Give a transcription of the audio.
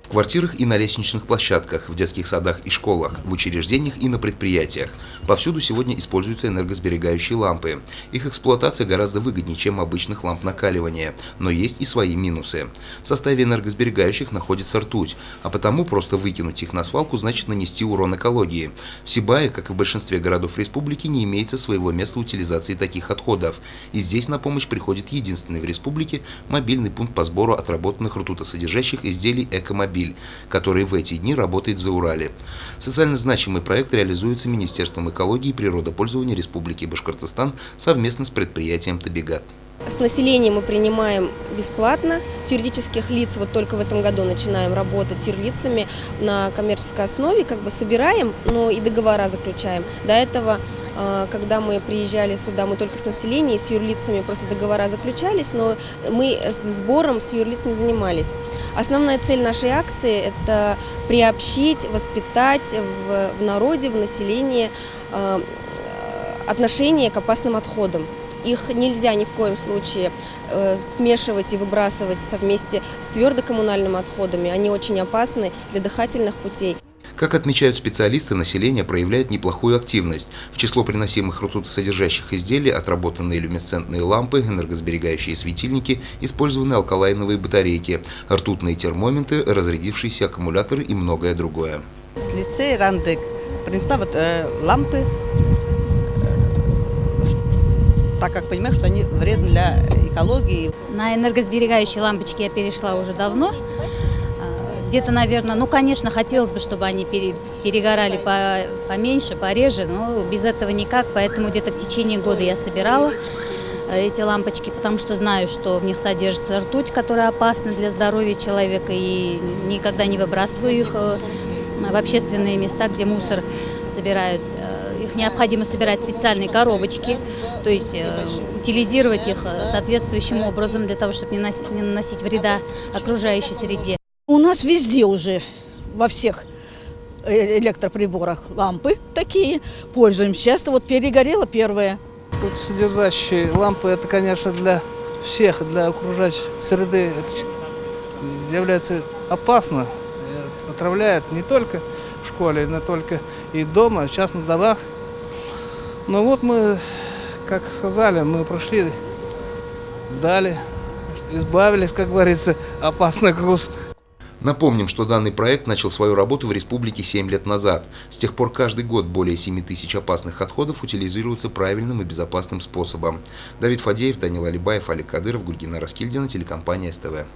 В квартирах и на лестничных площадках, в детских садах и школах, в учреждениях и на предприятиях. Повсюду сегодня используются энергосберегающие лампы. Их эксплуатация гораздо выгоднее, чем обычных ламп накаливания, но есть и свои минусы. В составе энергосберегающих находится ртуть, а потому просто выкинуть их на свалку значит нанести урон экологии. В Сибае, как и в большинстве городов республики, не имеется своего места утилизации таких отходов. И здесь на помощь приходит единственный в республике мобильный пункт по сбору отработанных ртутосодержащих изделий «Экомобиль», который в эти дни работает в Заурале. Социально значимый проект реализуется Министерством экологии и природопользования Республики Башкортостан совместно с предприятием «Табигат». С населением мы принимаем бесплатно, с юридических лиц вот только в этом году начинаем работать с юрлицами на коммерческой основе, собираем, но и договора заключаем. До этого, когда мы приезжали сюда, мы только с населением, с юрлицами просто договора заключались, но мы с сбором с юрлиц не занимались. Основная цель нашей акции – это приобщить, воспитать в народе, в населении отношение к опасным отходам. Их нельзя ни в коем случае смешивать и выбрасывать совместе с твердокоммунальными отходами. Они очень опасны для дыхательных путей. Как отмечают специалисты, население проявляет неплохую активность. В число приносимых ртутосодержащих изделий отработанные люминесцентные лампы, энергосберегающие светильники, использованы алкалайновые батарейки, ртутные термометры, разрядившиеся аккумуляторы и многое другое. С лицея Рандек принесла лампы, так как понимаю, что они вредны для экологии. На энергосберегающие лампочки я перешла уже давно. Где-то, наверное, конечно, хотелось бы, чтобы они перегорали поменьше, пореже, но без этого никак. Поэтому где-то в течение года я собирала эти лампочки, потому что знаю, что в них содержится ртуть, которая опасна для здоровья человека, и никогда не выбрасываю их в общественные места, где мусор собирают. Их необходимо собирать в специальные коробочки, то есть утилизировать их соответствующим образом, для того, чтобы не наносить вреда окружающей среде. У нас везде уже, во всех электроприборах лампы такие, пользуемся. Часто перегорела первая. Содержащие лампы, это, конечно, для всех, для окружающей среды это является опасно, отравляет не только в школе, но только и дома, в частных домах. Но вот мы, как сказали, мы прошли, сдали, избавились, как говорится, опасный груз. Напомним, что данный проект начал свою работу в республике 7 лет назад. С тех пор каждый год более 7 тысяч опасных отходов утилизируются правильным и безопасным способом. Давид Фадеев, Данил Алибаев, Олег Кадыров, Гульгина Раскильдина, телекомпания СТВ.